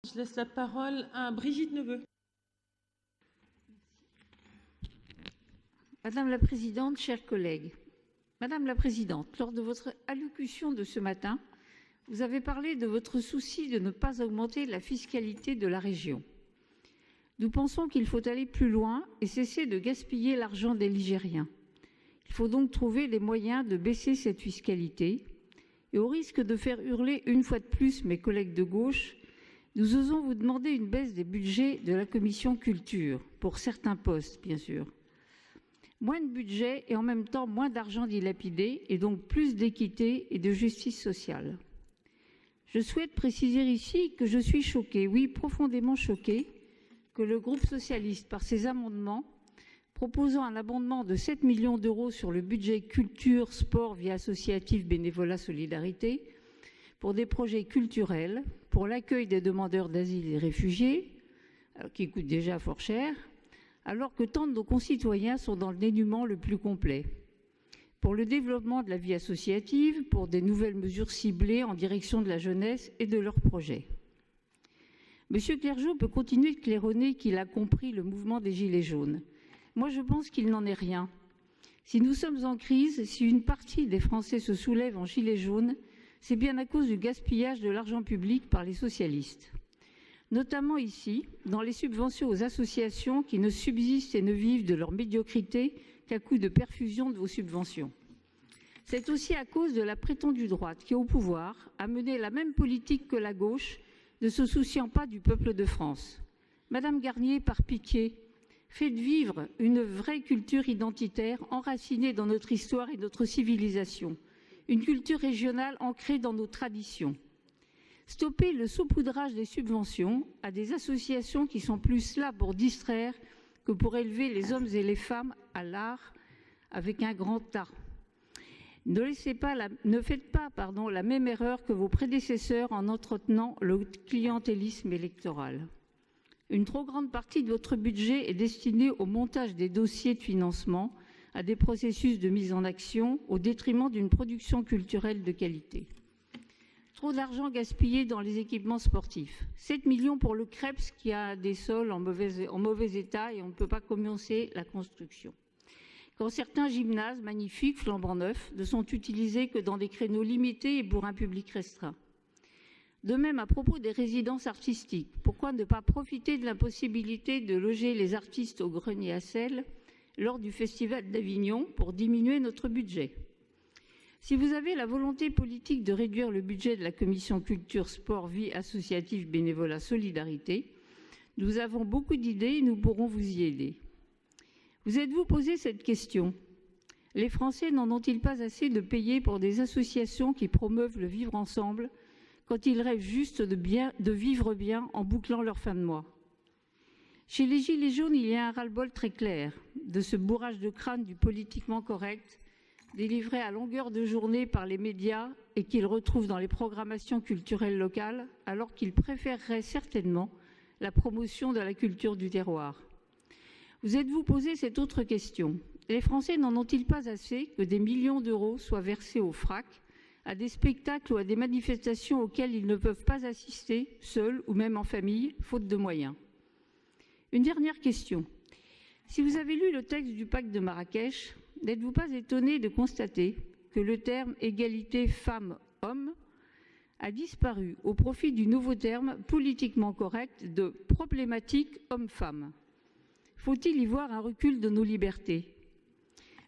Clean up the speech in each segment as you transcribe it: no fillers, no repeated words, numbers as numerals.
Je laisse la parole à Brigitte Neveu. Madame la Présidente, chers collègues, Madame la Présidente, lors de votre allocution de ce matin, vous avez parlé de votre souci de ne pas augmenter la fiscalité de la région. Nous pensons qu'il faut aller plus loin et cesser de gaspiller l'argent des Ligériens. Il faut donc trouver des moyens de baisser cette fiscalité. Et au risque de faire hurler une fois de plus mes collègues de gauche, nous osons vous demander une baisse des budgets de la commission culture, pour certains postes, bien sûr. Moins de budget et en même temps moins d'argent dilapidé et donc plus d'équité et de justice sociale. Je souhaite préciser ici que je suis choquée, oui, profondément choquée, que le groupe socialiste, par ses amendements, proposant un abondement de 7 millions d'euros sur le budget culture, sport, vie associative, bénévolat, solidarité, pour des projets culturels, pour l'accueil des demandeurs d'asile et réfugiés, qui coûtent déjà fort cher, alors que tant de nos concitoyens sont dans le dénuement le plus complet. Pour le développement de la vie associative, pour des nouvelles mesures ciblées en direction de la jeunesse et de leurs projets. Monsieur Clergeau peut continuer de claironner qu'il a compris le mouvement des Gilets jaunes. Moi, je pense qu'il n'en est rien. Si nous sommes en crise, si une partie des Français se soulève en Gilets jaunes, c'est bien à cause du gaspillage de l'argent public par les socialistes. Notamment ici, dans les subventions aux associations qui ne subsistent et ne vivent de leur médiocrité qu'à coup de perfusion de vos subventions. C'est aussi à cause de la prétendue droite qui, au pouvoir, a mené la même politique que la gauche, ne se souciant pas du peuple de France. Madame Garnier, par pitié, faites vivre une vraie culture identitaire enracinée dans notre histoire et notre civilisation, une culture régionale ancrée dans nos traditions. Stopper le saupoudrage des subventions à des associations qui sont plus là pour distraire que pour élever les hommes et les femmes à l'art avec un grand A. Ne faites pas la même erreur que vos prédécesseurs en entretenant le clientélisme électoral. Une trop grande partie de votre budget est destinée au montage des dossiers de financement, à des processus de mise en action, au détriment d'une production culturelle de qualité. Trop d'argent gaspillé dans les équipements sportifs. 7 millions pour le Creps qui a des sols en mauvais état et on ne peut pas commencer la construction. Quand certains gymnases magnifiques, flambant neufs, ne sont utilisés que dans des créneaux limités et pour un public restreint. De même, à propos des résidences artistiques, pourquoi ne pas profiter de l'impossibilité de loger les artistes au grenier à sel lors du Festival d'Avignon pour diminuer notre budget? Si vous avez la volonté politique de réduire le budget de la commission culture, sport, vie associative, bénévolat, solidarité, nous avons beaucoup d'idées et nous pourrons vous y aider. Vous êtes-vous posé cette question? Les Français n'en ont-ils pas assez de payer pour des associations qui promeuvent le vivre ensemble quand ils rêvent juste de vivre bien en bouclant leur fin de mois? Chez les Gilets jaunes, il y a un ras-le-bol très clair de ce bourrage de crâne du politiquement correct délivré à longueur de journée par les médias et qu'ils retrouvent dans les programmations culturelles locales, alors qu'ils préféreraient certainement la promotion de la culture du terroir. Vous êtes-vous posé cette autre question? Les Français n'en ont-ils pas assez que des millions d'euros soient versés au FRAC, à des spectacles ou à des manifestations auxquelles ils ne peuvent pas assister, seuls ou même en famille, faute de moyens? Une dernière question. Si vous avez lu le texte du pacte de Marrakech, n'êtes-vous pas étonné de constater que le terme égalité femmes-hommes a disparu au profit du nouveau terme politiquement correct de problématique homme-femme? Faut-il y voir un recul de nos libertés?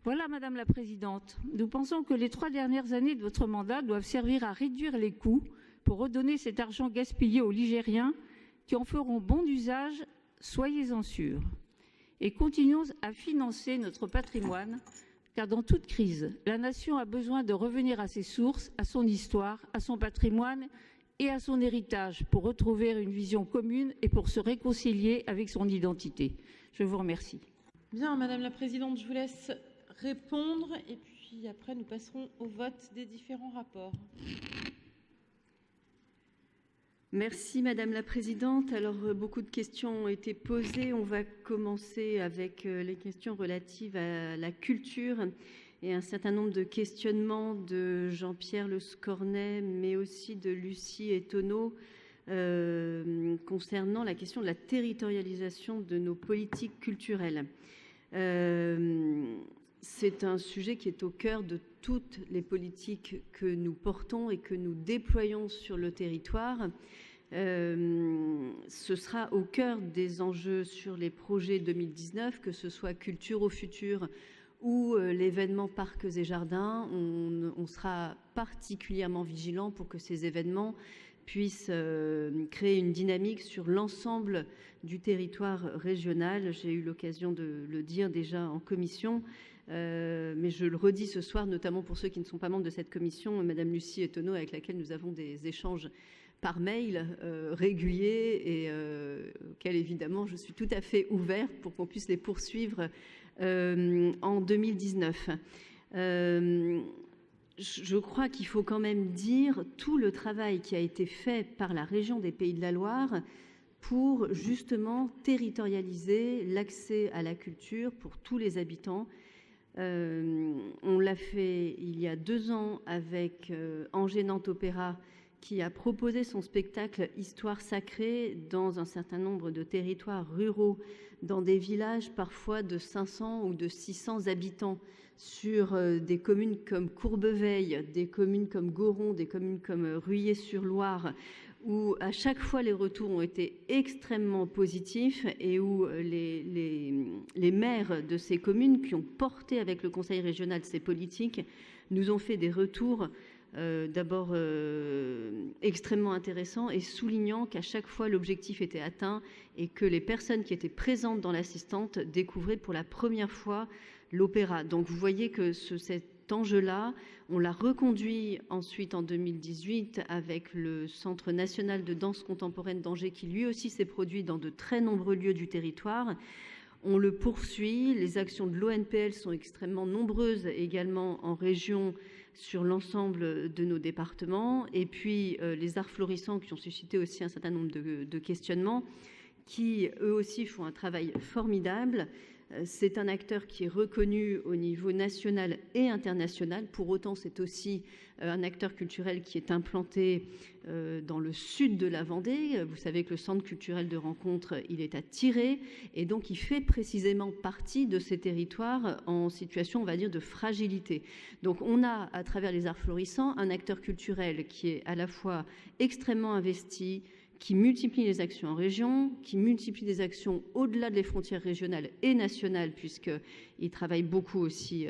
Voilà, Madame la Présidente, nous pensons que les 3 dernières années de votre mandat doivent servir à réduire les coûts pour redonner cet argent gaspillé aux Ligériens qui en feront bon usage, soyez-en sûrs. Et continuons à financer notre patrimoine, car dans toute crise, la nation a besoin de revenir à ses sources, à son histoire, à son patrimoine et à son héritage pour retrouver une vision commune et pour se réconcilier avec son identité. Je vous remercie. Bien, Madame la Présidente, je vous laisse répondre et puis après nous passerons au vote des différents rapports. Merci Madame la Présidente. Alors beaucoup de questions ont été posées. On va commencer avec les questions relatives à la culture et un certain nombre de questionnements de Jean-Pierre Le Scornet, mais aussi de Lucie Etonneau concernant la question de la territorialisation de nos politiques culturelles. C'est un sujet qui est au cœur de toutes les politiques que nous portons et que nous déployons sur le territoire. Ce sera au cœur des enjeux sur les projets 2019, que ce soit Culture au futur ou l'événement Parcs et Jardins. On sera particulièrement vigilant pour que ces événements puissent créer une dynamique sur l'ensemble du territoire régional. J'ai eu l'occasion de le dire déjà en commission, mais je le redis ce soir, notamment pour ceux qui ne sont pas membres de cette commission, Madame Lucie Etonneau, avec laquelle nous avons des échanges par mail réguliers et auxquels évidemment je suis tout à fait ouverte pour qu'on puisse les poursuivre en 2019. Je crois qu'il faut quand même dire tout le travail qui a été fait par la région des Pays de la Loire pour justement territorialiser l'accès à la culture pour tous les habitants. On l'a fait il y a 2 ans avec Angers Nantes Opéra, qui a proposé son spectacle Histoire sacrée dans un certain nombre de territoires ruraux, dans des villages parfois de 500 ou de 600 habitants, sur des communes comme Courbeveille, des communes comme Goron, des communes comme Ruillé-sur-Loire, où à chaque fois les retours ont été extrêmement positifs et où les maires de ces communes qui ont porté avec le Conseil régional ces politiques nous ont fait des retours d'abord extrêmement intéressant et soulignant qu'à chaque fois l'objectif était atteint et que les personnes qui étaient présentes dans l'assistante découvraient pour la première fois l'opéra. Donc vous voyez que cet enjeu-là, on l'a reconduit ensuite en 2018 avec le Centre national de danse contemporaine d'Angers qui lui aussi s'est produit dans de très nombreux lieux du territoire. On le poursuit, les actions de l'ONPL sont extrêmement nombreuses également en région sur l'ensemble de nos départements, et puis les arts florissants qui ont suscité aussi un certain nombre de questionnements, qui eux aussi font un travail formidable. C'est un acteur qui est reconnu au niveau national et international. Pour autant, c'est aussi un acteur culturel qui est implanté dans le sud de la Vendée. Vous savez que le centre culturel de rencontre, il est à Tiré, et donc il fait précisément partie de ces territoires en situation, on va dire, de fragilité. Donc on a, à travers les arts florissants, un acteur culturel qui est à la fois extrêmement investi, qui multiplie les actions en région, qui multiplie des actions au-delà des frontières régionales et nationales, puisqu'il travaille beaucoup aussi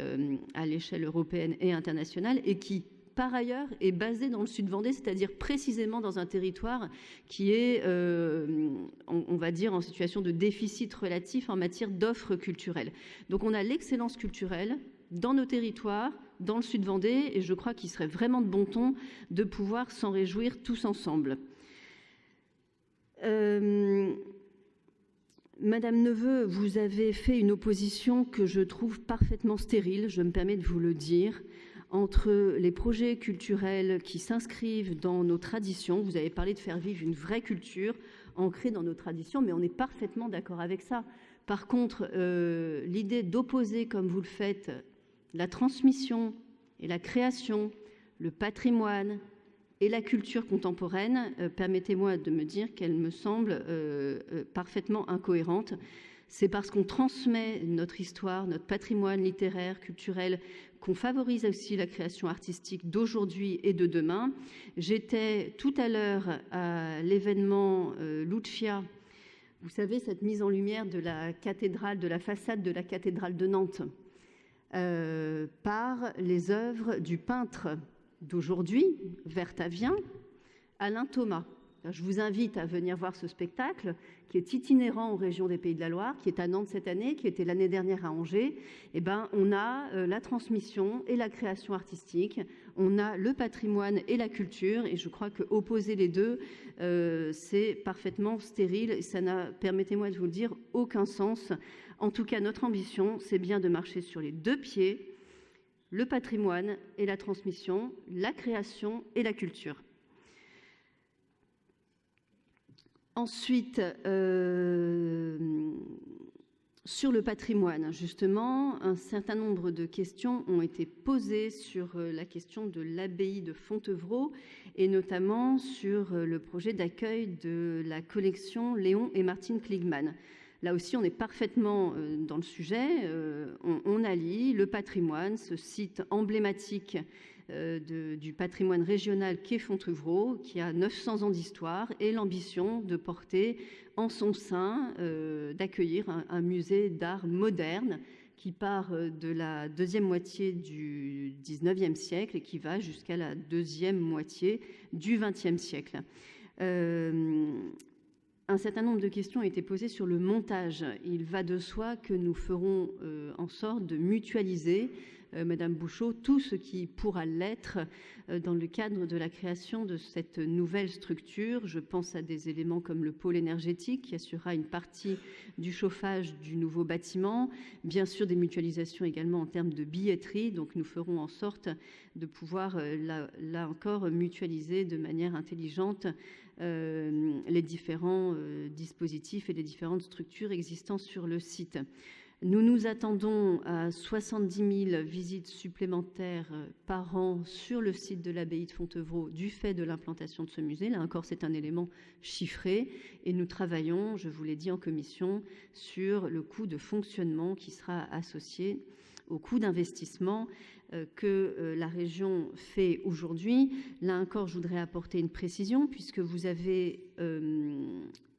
à l'échelle européenne et internationale, et qui, par ailleurs, est basé dans le sud Vendée, c'est-à-dire précisément dans un territoire qui est, on va dire, en situation de déficit relatif en matière d'offres culturelles. Donc on a l'excellence culturelle dans nos territoires, dans le sud Vendée, et je crois qu'il serait vraiment de bon ton de pouvoir s'en réjouir tous ensemble. Madame Neveu, vous avez fait une opposition que je trouve parfaitement stérile, je me permets de vous le dire, entre les projets culturels qui s'inscrivent dans nos traditions. Vous avez parlé de faire vivre une vraie culture ancrée dans nos traditions, mais on est parfaitement d'accord avec ça. Par contre, l'idée d'opposer, comme vous le faites, la transmission et la création, le patrimoine et la culture contemporaine, permettez-moi de me dire qu'elle me semble parfaitement incohérente. C'est parce qu'on transmet notre histoire, notre patrimoine littéraire, culturel, qu'on favorise aussi la création artistique d'aujourd'hui et de demain. J'étais tout à l'heure à l'événement Lucia, vous savez, cette mise en lumière de la cathédrale, de la façade de la cathédrale de Nantes, par les œuvres du peintre d'aujourd'hui, vertavien, Alain Thomas. Je vous invite à venir voir ce spectacle qui est itinérant en région des Pays de la Loire, qui est à Nantes cette année, qui était l'année dernière à Angers. Eh ben, on a la transmission et la création artistique, on a le patrimoine et la culture, et je crois que opposer les deux, c'est parfaitement stérile, et ça n'a, permettez-moi de vous le dire, aucun sens. En tout cas, notre ambition, c'est bien de marcher sur les deux pieds, le patrimoine et la transmission, la création et la culture. Ensuite, Sur le patrimoine, justement, un certain nombre de questions ont été posées sur la question de l'abbaye de Fontevraud et notamment sur le projet d'accueil de la collection Léon et Martine Kligman. Là aussi, on est parfaitement dans le sujet. On allie le patrimoine, ce site emblématique du patrimoine régional qu'est Fontevraud, qui a 900 ans d'histoire, et l'ambition de porter en son sein, d'accueillir un musée d'art moderne qui part de la deuxième moitié du XIXe siècle et qui va jusqu'à la deuxième moitié du XXe siècle. Un certain nombre de questions ont été posées sur le montage. Il va de soi que nous ferons en sorte de mutualiser, Madame Bouchot, tout ce qui pourra l'être dans le cadre de la création de cette nouvelle structure. Je pense à des éléments comme le pôle énergétique qui assurera une partie du chauffage du nouveau bâtiment, bien sûr des mutualisations également en termes de billetterie. Donc nous ferons en sorte de pouvoir, là encore, mutualiser de manière intelligente les différents dispositifs et les différentes structures existant sur le site. Nous nous attendons à 70 000 visites supplémentaires par an sur le site de l'abbaye de Fontevraud du fait de l'implantation de ce musée. Là encore, c'est un élément chiffré et nous travaillons, je vous l'ai dit en commission, sur le coût de fonctionnement qui sera associé au coût d'investissement que la région fait aujourd'hui. Là encore, je voudrais apporter une précision puisque vous avez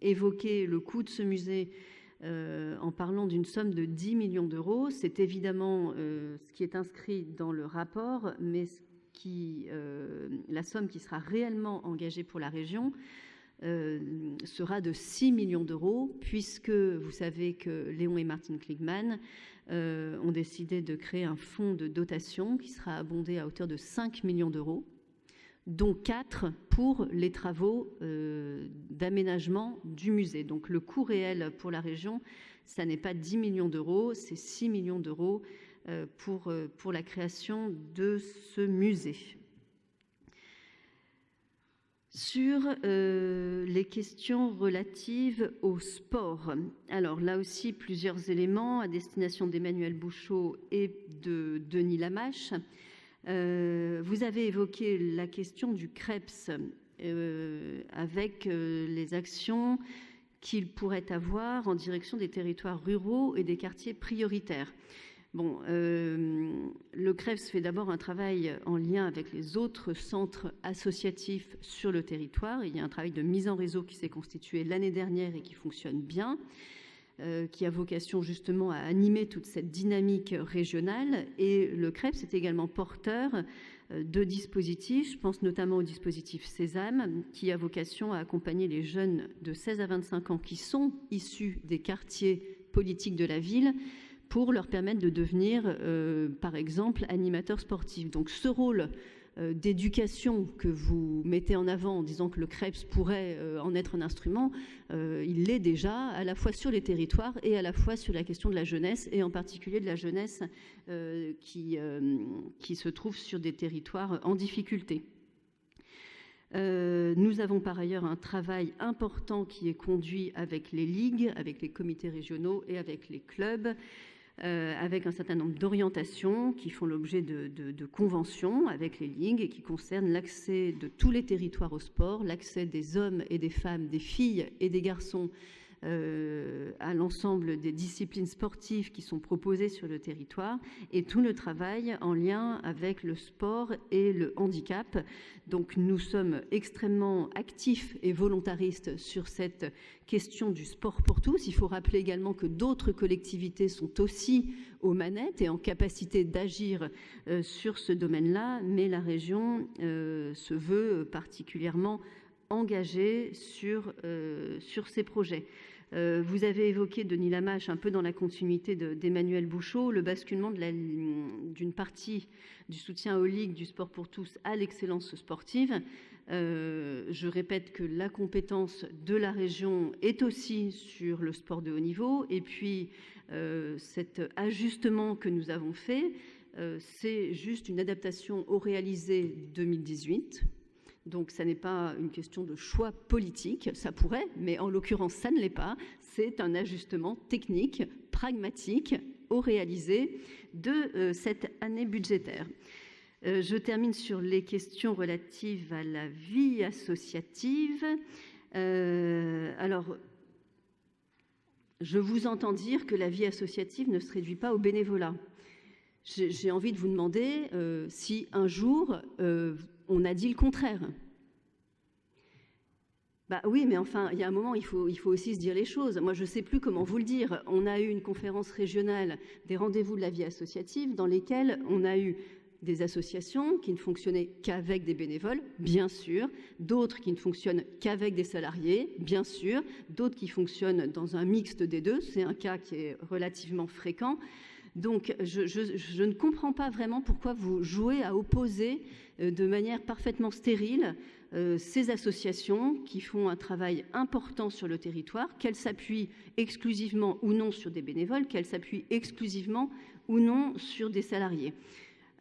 évoqué le coût de ce musée en parlant d'une somme de 10 millions d'euros. C'est évidemment ce qui est inscrit dans le rapport, mais la somme qui sera réellement engagée pour la région sera de 6 millions d'euros, puisque vous savez que Léon et Martine Kligman ont décidé de créer un fonds de dotation qui sera abondé à hauteur de 5 millions d'euros, dont 4 pour les travaux d'aménagement du musée. Donc le coût réel pour la région, ça n'est pas 10 millions d'euros, c'est 6 millions d'euros pour la création de ce musée. Sur les questions relatives au sport. Alors là aussi, plusieurs éléments à destination d'Emmanuel Bouchot et de Denis Lamache. Vous avez évoqué la question du CREPS avec les actions qu'il pourrait avoir en direction des territoires ruraux et des quartiers prioritaires. Bon, le CREPS fait d'abord un travail en lien avec les autres centres associatifs sur le territoire. Il y a un travail de mise en réseau qui s'est constitué l'année dernière et qui fonctionne bien, qui a vocation justement à animer toute cette dynamique régionale. Et le CREPS est également porteur de dispositifs, je pense notamment au dispositif Sésame, qui a vocation à accompagner les jeunes de 16 à 25 ans qui sont issus des quartiers politiques de la ville, pour leur permettre de devenir, par exemple, animateurs sportifs. Donc ce rôle d'éducation que vous mettez en avant en disant que le CREPS pourrait en être un instrument, il l'est déjà, à la fois sur les territoires et à la fois sur la question de la jeunesse, et en particulier de la jeunesse qui se trouve sur des territoires en difficulté. Nous avons par ailleurs un travail important qui est conduit avec les ligues, avec les comités régionaux et avec les clubs, avec un certain nombre d'orientations qui font l'objet de conventions avec les ligues et qui concernent l'accès de tous les territoires au sport, l'accès des hommes et des femmes, des filles et des garçons à l'ensemble des disciplines sportives qui sont proposées sur le territoire, et tout le travail en lien avec le sport et le handicap. Donc nous sommes extrêmement actifs et volontaristes sur cette question du sport pour tous. Il faut rappeler également que d'autres collectivités sont aussi aux manettes et en capacité d'agir sur ce domaine-là, mais la région se veut particulièrement engagée sur ces projets. Vous avez évoqué, Denis Lamache, un peu dans la continuité d'Emmanuel Bouchot, le basculement d'une partie du soutien aux ligues du sport pour tous à l'excellence sportive. Je répète que la compétence de la région est aussi sur le sport de haut niveau, et puis cet ajustement que nous avons fait, c'est juste une adaptation au réalisé 2018. Donc, ça n'est pas une question de choix politique, ça pourrait, mais en l'occurrence, ça ne l'est pas. C'est un ajustement technique, pragmatique, au réalisé de cette année budgétaire. Je termine sur les questions relatives à la vie associative. Alors, je vous entends dire que la vie associative ne se réduit pas au bénévolat. J'ai envie de vous demander si un jour on a dit le contraire. Bah oui, mais enfin, il y a un moment, il faut aussi se dire les choses. Moi, je ne sais plus comment vous le dire. On a eu une conférence régionale des rendez-vous de la vie associative dans lesquels on a eu des associations qui ne fonctionnaient qu'avec des bénévoles, bien sûr, d'autres qui ne fonctionnent qu'avec des salariés, bien sûr, d'autres qui fonctionnent dans un mixte des deux. C'est un cas qui est relativement fréquent. Donc, je ne comprends pas vraiment pourquoi vous jouez à opposer de manière parfaitement stérile ces associations qui font un travail important sur le territoire, qu'elles s'appuient exclusivement ou non sur des bénévoles, qu'elles s'appuient exclusivement ou non sur des salariés.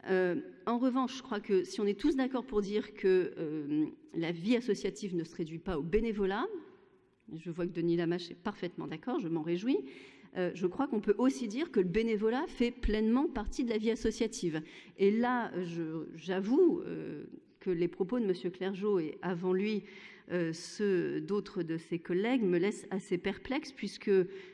En revanche, je crois que si on est tous d'accord pour dire que la vie associative ne se réduit pas au bénévolat, je vois que Denis Lamache est parfaitement d'accord, je m'en réjouis, je crois qu'on peut aussi dire que le bénévolat fait pleinement partie de la vie associative. Et là, j'avoue que les propos de M. Clergeau et avant lui ceux d'autres de ses collègues me laissent assez perplexe puisque,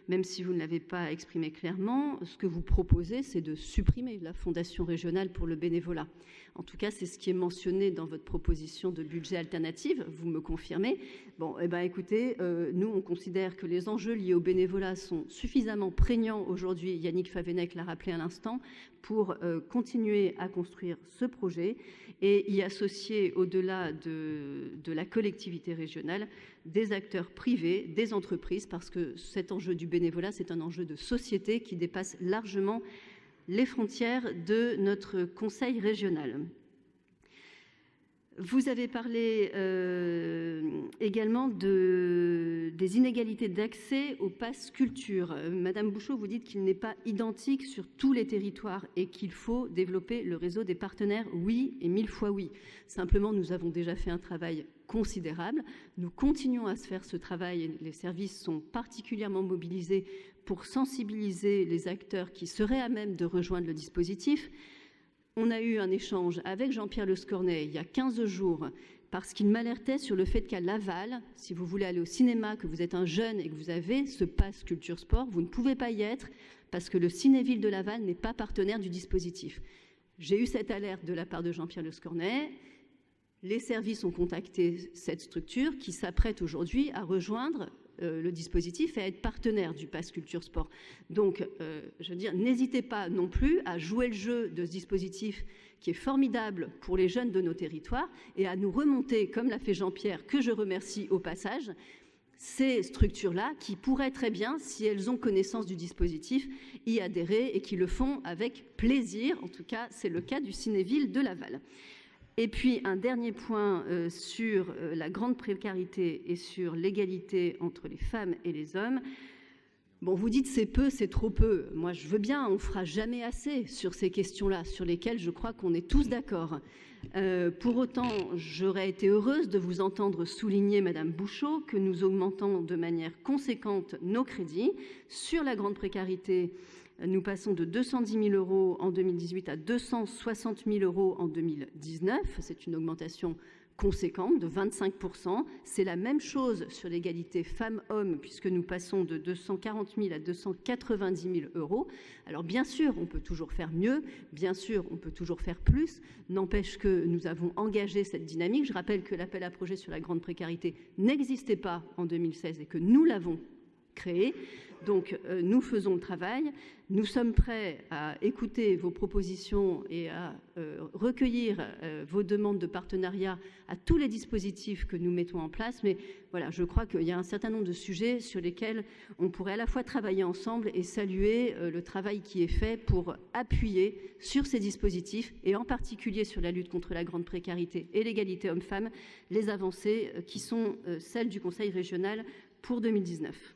même si vous ne l'avez pas exprimé clairement, ce que vous proposez, c'est de supprimer la Fondation régionale pour le bénévolat. En tout cas, c'est ce qui est mentionné dans votre proposition de budget alternative, vous me confirmez. Bon, eh bien, écoutez, nous, on considère que les enjeux liés au bénévolat sont suffisamment prégnants aujourd'hui, Yannick Favennec l'a rappelé à l'instant, pour continuer à construire ce projet et y associer, au-delà de la collectivité régionale, des acteurs privés, des entreprises, parce que cet enjeu du bénévolat, c'est un enjeu de société qui dépasse largement les frontières de notre conseil régional. Vous avez parlé également des inégalités d'accès au pass culture. Madame Bouchot, vous dites qu'il n'est pas identique sur tous les territoires et qu'il faut développer le réseau des partenaires. Oui, et 1000 fois oui. Simplement, nous avons déjà fait un travail considérable. Nous continuons à se faire ce travail et les services sont particulièrement mobilisés pour sensibiliser les acteurs qui seraient à même de rejoindre le dispositif. On a eu un échange avec Jean-Pierre Le Scornet il y a 15 jours parce qu'il m'alertait sur le fait qu'à Laval, si vous voulez aller au cinéma, que vous êtes un jeune et que vous avez ce pass culture sport, vous ne pouvez pas y être parce que le Cinéville de Laval n'est pas partenaire du dispositif. J'ai eu cette alerte de la part de Jean-Pierre Le Scornet. Les services ont contacté cette structure qui s'apprête aujourd'hui à rejoindre le dispositif et à être partenaire du Pass Culture Sport. Donc, je veux dire, n'hésitez pas non plus à jouer le jeu de ce dispositif qui est formidable pour les jeunes de nos territoires et à nous remonter, comme l'a fait Jean-Pierre, que je remercie au passage, ces structures-là qui pourraient très bien, si elles ont connaissance du dispositif, y adhérer et qui le font avec plaisir. En tout cas, c'est le cas du Cinéville de Laval. Et puis, un dernier point sur la grande précarité et sur l'égalité entre les femmes et les hommes. Bon, vous dites c'est peu, c'est trop peu. Moi, je veux bien, on ne fera jamais assez sur ces questions-là, sur lesquelles je crois qu'on est tous d'accord. Pour autant, j'aurais été heureuse de vous entendre souligner, Madame Bouchot, que nous augmentons de manière conséquente nos crédits. Sur la grande précarité, nous passons de 210 000 € en 2018 à 260 000 € en 2019. C'est une augmentation conséquente de 25%. C'est la même chose sur l'égalité femmes-hommes, puisque nous passons de 240 000 à 290 000 €. Alors bien sûr, on peut toujours faire mieux, bien sûr, on peut toujours faire plus. N'empêche que nous avons engagé cette dynamique. Je rappelle que l'appel à projet sur la grande précarité n'existait pas en 2016 et que nous l'avons créé. Donc, nous faisons le travail. Nous sommes prêts à écouter vos propositions et à recueillir vos demandes de partenariat à tous les dispositifs que nous mettons en place. Mais voilà, je crois qu'il y a un certain nombre de sujets sur lesquels on pourrait à la fois travailler ensemble et saluer le travail qui est fait pour appuyer sur ces dispositifs et en particulier sur la lutte contre la grande précarité et l'égalité hommes-femmes, les avancées qui sont celles du Conseil régional pour 2019.